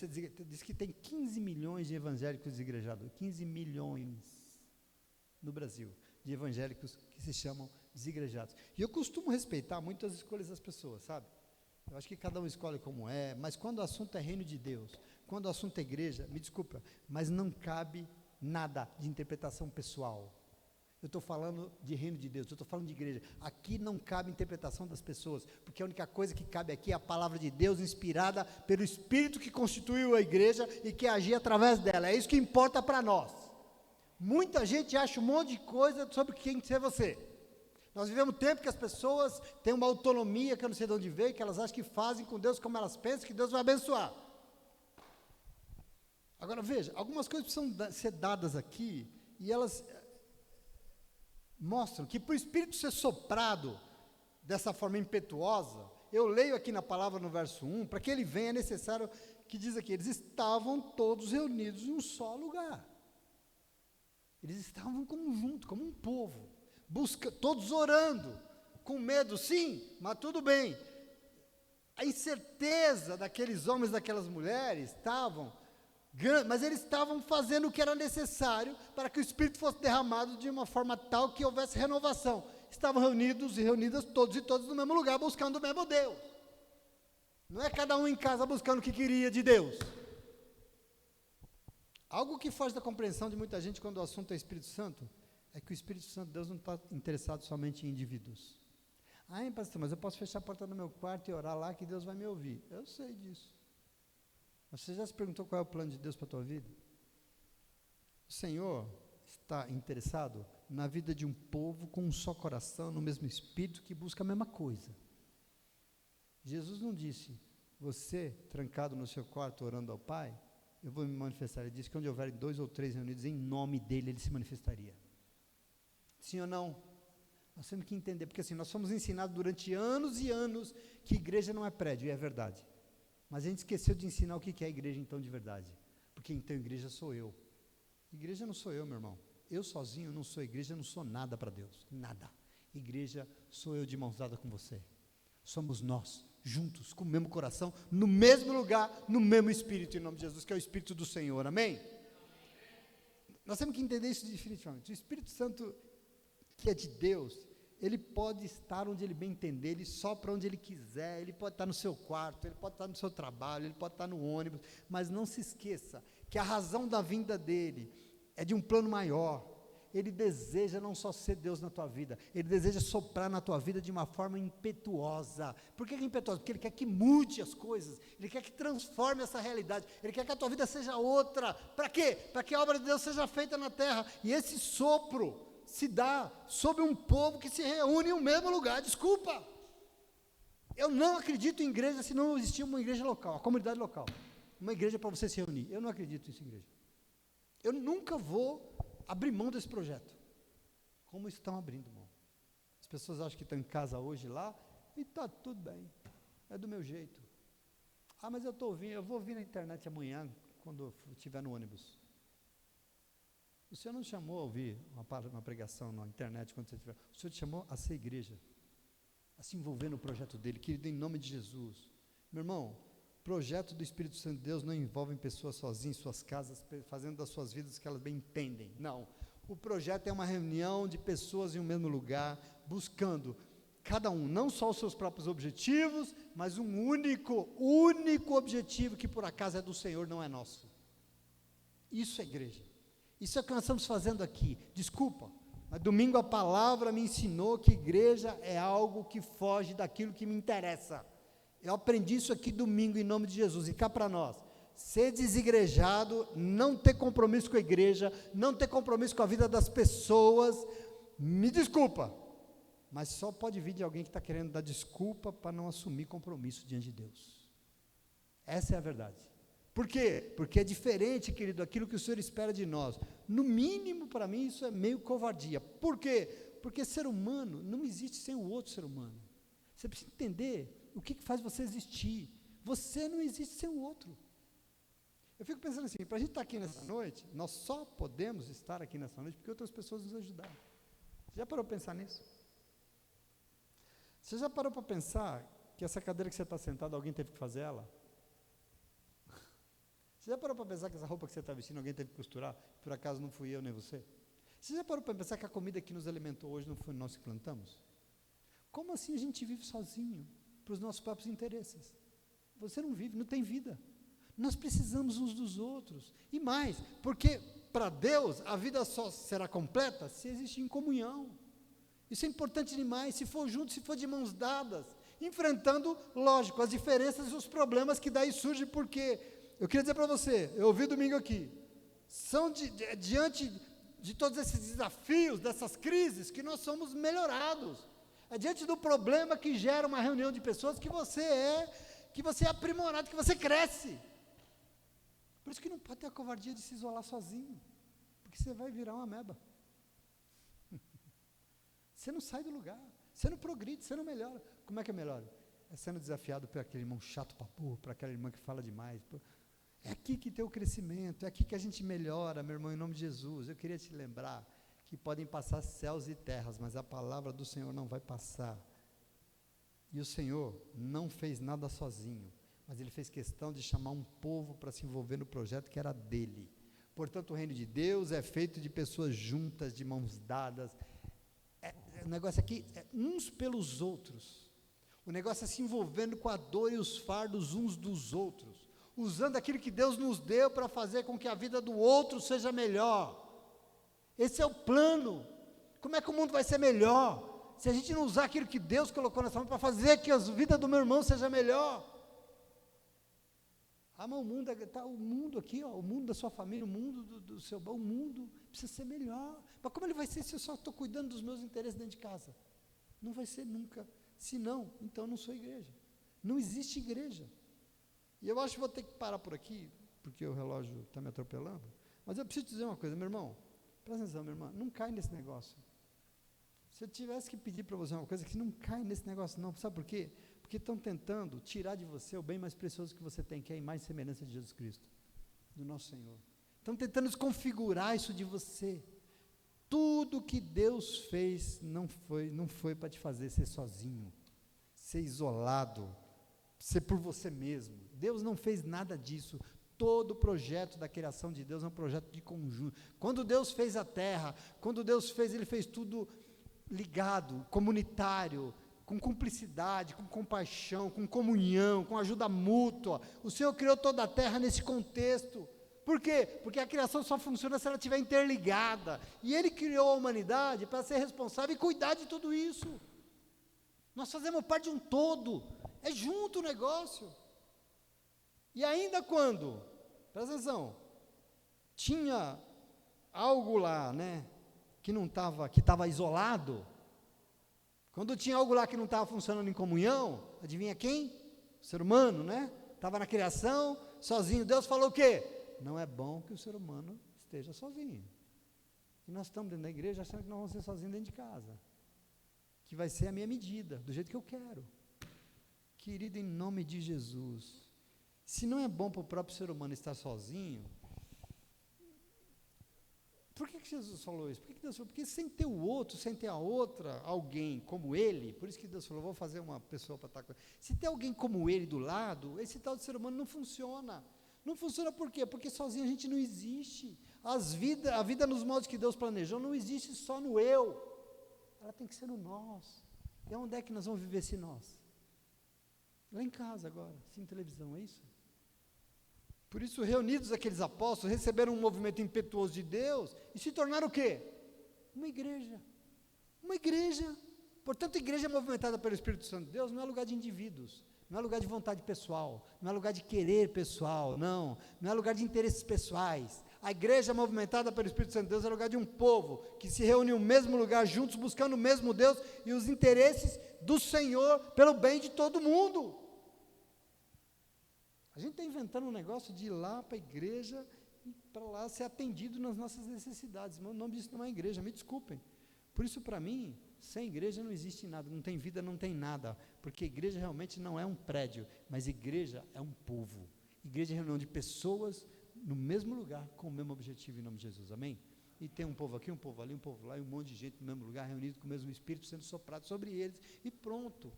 Diz que tem 15 milhões de evangélicos desigrejados. 15 milhões no Brasil de evangélicos que se chamam desigrejados. E eu costumo respeitar muito as escolhas das pessoas, sabe? Eu acho que cada um escolhe como é, mas quando o assunto é reino de Deus, quando o assunto é igreja, me desculpa, mas não cabe nada de interpretação pessoal. Eu estou falando de reino de Deus, eu estou falando de igreja. Aqui não cabe interpretação das pessoas, porque a única coisa que cabe aqui é a palavra de Deus, inspirada pelo Espírito que constituiu a igreja e que agia através dela. É isso que importa para nós. Muita gente acha um monte de coisa sobre quem ser você. Nós vivemos um tempo que as pessoas têm uma autonomia que eu não sei de onde veio, que elas acham que fazem com Deus como elas pensam, que Deus vai abençoar. Agora veja, algumas coisas precisam ser dadas aqui, e elas mostram que para o Espírito ser soprado dessa forma impetuosa, eu leio aqui na palavra no verso 1, para que ele venha é necessário, que diz aqui, eles estavam todos reunidos em um só lugar. Eles estavam como junto, como um povo, todos orando, com medo, sim, mas tudo bem. A incerteza daqueles homens, daquelas mulheres, mas eles estavam fazendo o que era necessário para que o Espírito fosse derramado de uma forma tal que houvesse renovação. Estavam reunidos e reunidas todos e todos no mesmo lugar, buscando o mesmo Deus. Não é cada um em casa buscando o que queria de Deus. Algo que foge da compreensão de muita gente quando o assunto é Espírito Santo, é que o Espírito Santo de Deus não está interessado somente em indivíduos. Ah, pastor, mas eu posso fechar a porta do meu quarto e orar lá que Deus vai me ouvir. Eu sei disso. Mas você já se perguntou qual é o plano de Deus para a tua vida? O Senhor está interessado na vida de um povo com um só coração, no mesmo espírito, que busca a mesma coisa. Jesus não disse, você trancado no seu quarto orando ao Pai, eu vou me manifestar. Ele disse que onde houver 2 ou 3 reunidos, em nome dele, ele se manifestaria. Sim ou não? Nós temos que entender, porque assim, nós fomos ensinados durante anos e anos que igreja não é prédio, e é verdade. Mas a gente esqueceu de ensinar o que é igreja então de verdade. Porque então igreja sou eu. Igreja não sou eu, meu irmão. Eu sozinho não sou igreja, não sou nada para Deus. Nada. Igreja sou eu de mãos dadas com você. Somos nós, juntos, com o mesmo coração, no mesmo lugar, no mesmo Espírito, em nome de Jesus, que é o Espírito do Senhor. Amém? Nós temos que entender isso definitivamente. O Espírito Santo, que é de Deus, ele pode estar onde ele bem entender, ele sopra onde ele quiser, ele pode estar no seu quarto, ele pode estar no seu trabalho, ele pode estar no ônibus, mas não se esqueça que a razão da vinda dele é de um plano maior. Ele deseja não só ser Deus na tua vida, ele deseja soprar na tua vida de uma forma impetuosa. Por que impetuosa? Porque ele quer que mude as coisas, ele quer que transforme essa realidade, ele quer que a tua vida seja outra. Para quê? Para que a obra de Deus seja feita na terra, e esse sopro se dá sobre um povo que se reúne em um mesmo lugar. Desculpa, eu não acredito em igreja se não existir uma igreja local, a comunidade local, uma igreja para você se reunir. Eu não acredito nisso em igreja. Eu nunca vou abrir mão desse projeto, como estão abrindo mão. As pessoas acham que estão em casa hoje lá, e está tudo bem, é do meu jeito. Mas eu vou ouvir na internet amanhã, quando eu estiver no ônibus. O Senhor não chamou a ouvir uma pregação na internet, quando você estiver. O Senhor te chamou a ser igreja, a se envolver no projeto dele, querido, em nome de Jesus. Meu irmão, projeto do Espírito Santo de Deus não envolve pessoas sozinhas em suas casas, fazendo das suas vidas o que elas bem entendem. Não. O projeto é uma reunião de pessoas em um mesmo lugar, buscando cada um, não só os seus próprios objetivos, mas um único objetivo que por acaso é do Senhor, não é nosso. Isso é igreja. Isso é o que nós estamos fazendo aqui. Desculpa, mas domingo a palavra me ensinou que igreja é algo que foge daquilo que me interessa. Eu aprendi isso aqui domingo em nome de Jesus, e cá para nós, ser desigrejado, não ter compromisso com a igreja, não ter compromisso com a vida das pessoas, me desculpa, mas só pode vir de alguém que está querendo dar desculpa para não assumir compromisso diante de Deus. Essa é a verdade. Por quê? Porque é diferente, querido, daquilo que o Senhor espera de nós. No mínimo, para mim, isso é meio covardia. Por quê? Porque ser humano não existe sem o outro ser humano. Você precisa entender o que faz você existir. Você não existe sem o outro. Eu fico pensando assim, para a gente estar aqui nessa noite, nós só podemos estar aqui nessa noite porque outras pessoas nos ajudaram. Você já parou para pensar nisso? Você já parou para pensar que essa cadeira que você está sentado, alguém teve que fazer ela? Você já parou para pensar que essa roupa que você está vestindo, alguém teve que costurar? Por acaso não fui eu nem você? Você já parou para pensar que a comida que nos alimentou hoje não foi nós que plantamos? Como assim a gente vive sozinho, para os nossos próprios interesses? Você não vive, não tem vida. Nós precisamos uns dos outros. E mais, porque para Deus a vida só será completa se existir em comunhão. Isso é importante demais, se for junto, se for de mãos dadas, enfrentando, lógico, as diferenças e os problemas que daí surgem, porque, eu queria dizer para você, eu ouvi domingo aqui, são diante de todos esses desafios, dessas crises, que nós somos melhorados. É diante do problema que gera uma reunião de pessoas que você é aprimorado, que você cresce. Por isso que não pode ter a covardia de se isolar sozinho, porque você vai virar uma ameba. Você não sai do lugar, você não progride, você não melhora. Como é que é melhor? É sendo desafiado por aquele irmão chato para burro, por aquela irmã que fala demais. É aqui que tem o crescimento, é aqui que a gente melhora, meu irmão, em nome de Jesus. Eu queria te lembrar que podem passar céus e terras, mas a palavra do Senhor não vai passar. E o Senhor não fez nada sozinho, mas Ele fez questão de chamar um povo para se envolver no projeto que era dele. Portanto, o reino de Deus é feito de pessoas juntas, de mãos dadas. O negócio aqui é uns pelos outros. O negócio é se envolvendo com a dor e os fardos uns dos outros, usando aquilo que Deus nos deu para fazer com que a vida do outro seja melhor. Esse é o plano. Como é que o mundo vai ser melhor se a gente não usar aquilo que Deus colocou nessa mão para fazer que a vida do meu irmão seja melhor? Mas o mundo aqui, ó, o mundo da sua família, o mundo do seu o mundo precisa ser melhor. Mas como ele vai ser se eu só estou cuidando dos meus interesses dentro de casa? Não vai ser nunca. Se não, então não sou igreja. Não existe igreja. E eu acho que vou ter que parar por aqui, porque o relógio está me atropelando. Mas eu preciso dizer uma coisa, meu irmão. Presta atenção, minha irmã, não cai nesse negócio. Se eu tivesse que pedir para você uma coisa, que não cai nesse negócio não, sabe por quê? Porque estão tentando tirar de você o bem mais precioso que você tem, que é a imagem e semelhança de Jesus Cristo, do nosso Senhor. Estão tentando desconfigurar isso de você. Tudo que Deus fez não foi para te fazer ser sozinho, ser isolado, ser por você mesmo. Deus não fez nada disso. Todo o projeto da criação de Deus é um projeto de conjunto. Quando Deus fez a terra, Ele fez tudo ligado, comunitário, com cumplicidade, com compaixão, com comunhão, com ajuda mútua. O Senhor criou toda a terra nesse contexto. Por quê? Porque a criação só funciona se ela estiver interligada. E Ele criou a humanidade para ser responsável e cuidar de tudo isso. Nós fazemos parte de um todo. É junto o negócio. E ainda quando, presta atenção, tinha algo lá, né, que estava isolado, quando tinha algo lá que não estava funcionando em comunhão, adivinha quem? O ser humano, né? Estava na criação, sozinho. Deus falou o quê? Não é bom que o ser humano esteja sozinho. E nós estamos dentro da igreja achando que nós vamos ser sozinhos dentro de casa. Que vai ser a minha medida, do jeito que eu quero. Querido, em nome de Jesus, se não é bom para o próprio ser humano estar sozinho, por que Jesus falou isso? Por que Deus falou? Porque sem ter o outro, sem ter a outra, alguém como ele, por isso que Deus falou, vou fazer uma pessoa para estar com ele. Se tem alguém como ele do lado, esse tal de ser humano não funciona. Não funciona por quê? Porque sozinho a gente não existe. A vida nos moldes que Deus planejou não existe só no eu. Ela tem que ser no nós. E onde é que nós vamos viver esse nós? Lá em casa agora, sem televisão, é isso? Por isso, reunidos aqueles apóstolos, receberam um movimento impetuoso de Deus e se tornaram o quê? Uma igreja. Uma igreja. Portanto, a igreja movimentada pelo Espírito Santo de Deus não é lugar de indivíduos, não é lugar de vontade pessoal, não é lugar de querer pessoal, não é lugar de interesses pessoais. A igreja movimentada pelo Espírito Santo de Deus é lugar de um povo que se reúne no mesmo lugar, juntos, buscando o mesmo Deus e os interesses do Senhor pelo bem de todo mundo. A gente está inventando um negócio de ir lá para a igreja e para lá ser atendido nas nossas necessidades. O nome disso não é igreja, me desculpem. Por isso, para mim, sem igreja não existe nada, não tem vida, não tem nada. Porque igreja realmente não é um prédio, mas igreja é um povo. Igreja é reunião de pessoas no mesmo lugar, com o mesmo objetivo, em nome de Jesus, amém? E tem um povo aqui, um povo ali, um povo lá, e um monte de gente no mesmo lugar, reunido com o mesmo Espírito, sendo soprado sobre eles, e pronto.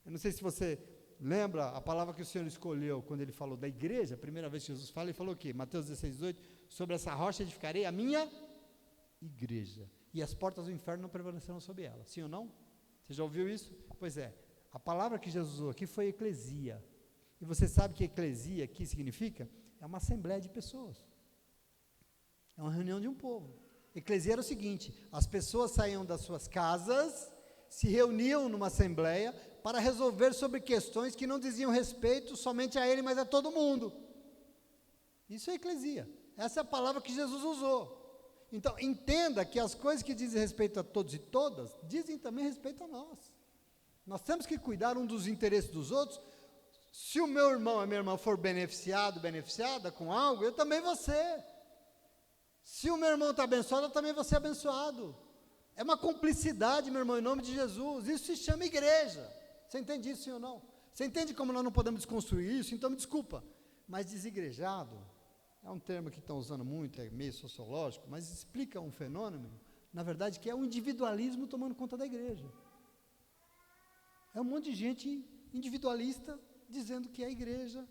Eu não sei se você lembra a palavra que o Senhor escolheu quando Ele falou da igreja, a primeira vez que Jesus fala, Ele falou o quê? Mateus 16, 18, sobre essa rocha edificarei a minha igreja, e as portas do inferno não prevalecerão sobre ela, sim ou não? Você já ouviu isso? Pois é, a palavra que Jesus usou aqui foi eclesia, e você sabe que eclesia aqui significa? É uma assembleia de pessoas, é uma reunião de um povo. Eclesia era o seguinte, as pessoas saíam das suas casas, se reuniam numa assembleia para resolver sobre questões que não diziam respeito somente a ele, mas a todo mundo. Isso é eclesia. Essa é a palavra que Jesus usou. Então, entenda que as coisas que dizem respeito a todos e todas, dizem também respeito a nós. Nós temos que cuidar um dos interesses dos outros. Se o meu irmão, a minha irmã for beneficiada com algo, eu também vou ser. Se o meu irmão está abençoado, eu também vou ser abençoado. É uma cumplicidade, meu irmão, em nome de Jesus. Isso se chama igreja. Você entende isso, sim ou não? Você entende como nós não podemos desconstruir isso? Então me desculpa. Mas desigrejado, é um termo que estão usando muito, é meio sociológico, mas explica um fenômeno, na verdade, que é o individualismo tomando conta da igreja. É um monte de gente individualista dizendo que é igreja.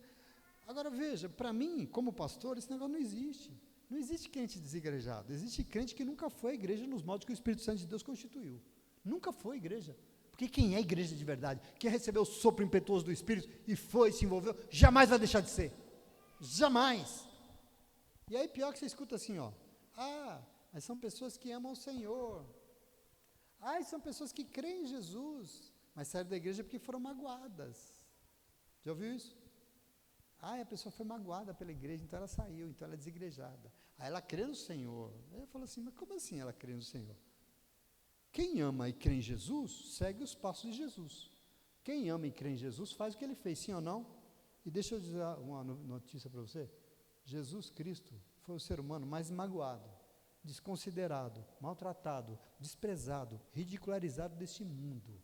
Agora veja, para mim, como pastor, esse negócio não existe. Não existe crente desigrejado, existe crente que nunca foi à igreja nos moldes que o Espírito Santo de Deus constituiu. Nunca foi igreja. Porque quem é igreja de verdade, quem recebeu o sopro impetuoso do Espírito e foi, se envolveu, jamais vai deixar de ser. Jamais. E aí pior que você escuta assim, ó. Mas são pessoas que amam o Senhor. São pessoas que creem em Jesus, mas saíram da igreja porque foram magoadas. Já ouviu isso? A pessoa foi magoada pela igreja, então ela saiu, então ela é desigrejada. Aí ela crê no Senhor. Aí eu falo assim, mas como assim ela crê no Senhor? Quem ama e crê em Jesus, segue os passos de Jesus. Quem ama e crê em Jesus, faz o que Ele fez, sim ou não? E deixa eu dizer uma notícia para você. Jesus Cristo foi o ser humano mais magoado, desconsiderado, maltratado, desprezado, ridicularizado deste mundo.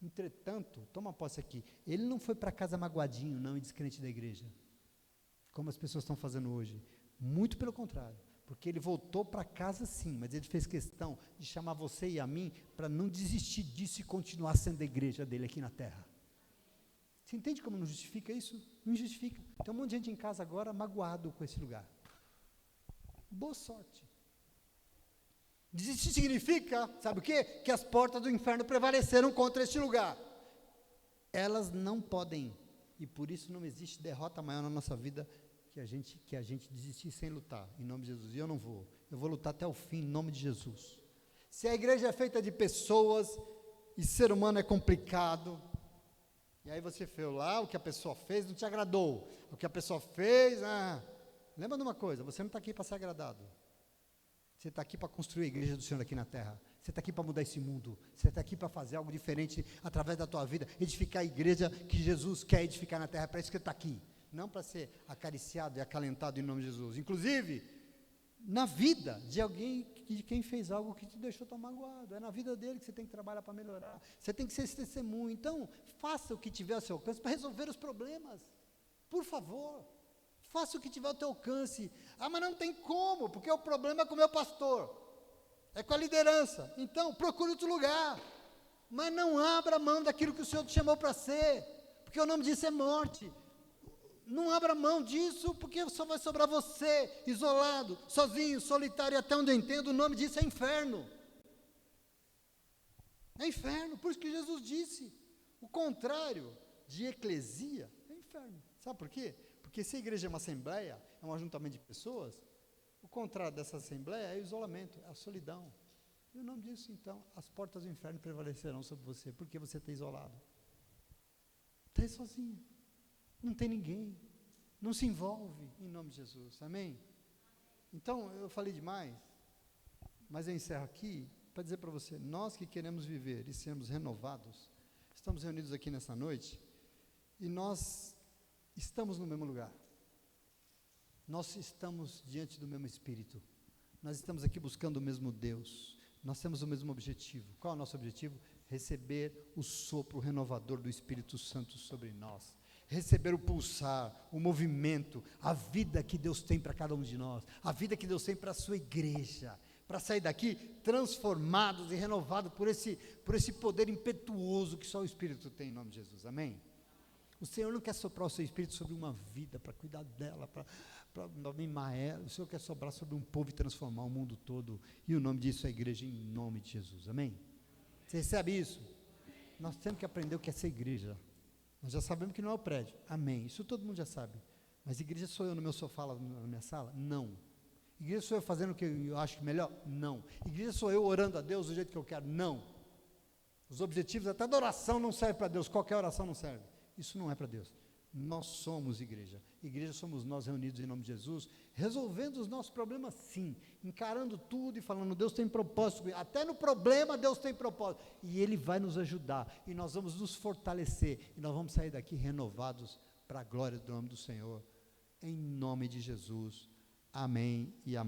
Entretanto, toma posse aqui, ele não foi para casa magoadinho, não, e descrente da igreja, como as pessoas estão fazendo hoje. Muito pelo contrário, porque ele voltou para casa sim, mas ele fez questão de chamar você e a mim para não desistir disso e continuar sendo a igreja dele aqui na terra. Você entende como não justifica isso? Não justifica. Tem um monte de gente em casa agora magoado com esse lugar. Boa sorte. Desistir significa, sabe o quê? Que as portas do inferno prevaleceram contra este lugar. Elas não podem, e por isso não existe derrota maior na nossa vida que a gente desistir sem lutar, em nome de Jesus. E eu não vou. Eu vou lutar até o fim, em nome de Jesus. Se a igreja é feita de pessoas, e ser humano é complicado, e aí você fez lá, o que a pessoa fez não te agradou. O que a pessoa fez, lembra de uma coisa, você não está aqui para ser agradado. Você está aqui para construir a igreja do Senhor aqui na terra. Você está aqui para mudar esse mundo. Você está aqui para fazer algo diferente através da tua vida. Edificar a igreja que Jesus quer edificar na terra. É para isso que você está aqui. Não para ser acariciado e acalentado em nome de Jesus. Inclusive, na vida de alguém, de quem fez algo que te deixou tão magoado. É na vida dele que você tem que trabalhar para melhorar. Você tem que ser esse testemunho. Então, faça o que tiver ao seu alcance para resolver os problemas. Por favor. Faça o que tiver ao teu alcance. Mas não tem como, porque o problema é com o meu pastor. É com a liderança. Então, procure outro lugar. Mas não abra mão daquilo que o Senhor te chamou para ser. Porque o nome disso é morte. Não abra mão disso, porque só vai sobrar você, isolado, sozinho, solitário, e até onde eu entendo, o nome disso é inferno. É inferno, por isso que Jesus disse. O contrário de eclesia é inferno. Sabe por quê? Porque se a igreja é uma assembleia, é um ajuntamento de pessoas, o contrário dessa assembleia é o isolamento, é a solidão. E o nome disso, então, as portas do inferno prevalecerão sobre você, porque você está isolado. Está aí sozinho. Não tem ninguém. Não se envolve, em nome de Jesus. Amém? Então, eu falei demais, mas eu encerro aqui para dizer para você, nós que queremos viver e sermos renovados, estamos reunidos aqui nessa noite, e nós estamos no mesmo lugar. Nós estamos diante do mesmo Espírito. Nós estamos aqui buscando o mesmo Deus. Nós temos o mesmo objetivo. Qual é o nosso objetivo? Receber o sopro renovador do Espírito Santo sobre nós. Receber o pulsar, o movimento, a vida que Deus tem para cada um de nós. A vida que Deus tem para a sua igreja. Para sair daqui transformados e renovados por esse poder impetuoso que só o Espírito tem em nome de Jesus. Amém? O Senhor não quer soprar o seu Espírito sobre uma vida, para cuidar dela, para mimar ela. O Senhor quer soprar sobre um povo e transformar o mundo todo. E o nome disso é a igreja em nome de Jesus. Amém? Você recebe isso? Nós temos que aprender o que é ser igreja. Nós já sabemos que não é o prédio. Amém. Isso todo mundo já sabe. Mas igreja sou eu no meu sofá, lá na minha sala? Não. Igreja sou eu fazendo o que eu acho melhor? Não. Igreja sou eu orando a Deus do jeito que eu quero? Não. Os objetivos até da oração não servem para Deus. Qualquer oração não serve. Isso não é para Deus. Nós somos igreja. Igreja somos nós reunidos em nome de Jesus, resolvendo os nossos problemas sim, encarando tudo e falando, Deus tem propósito, até no problema Deus tem propósito, e Ele vai nos ajudar, e nós vamos nos fortalecer, e nós vamos sair daqui renovados para a glória do nome do Senhor, em nome de Jesus, amém e amém.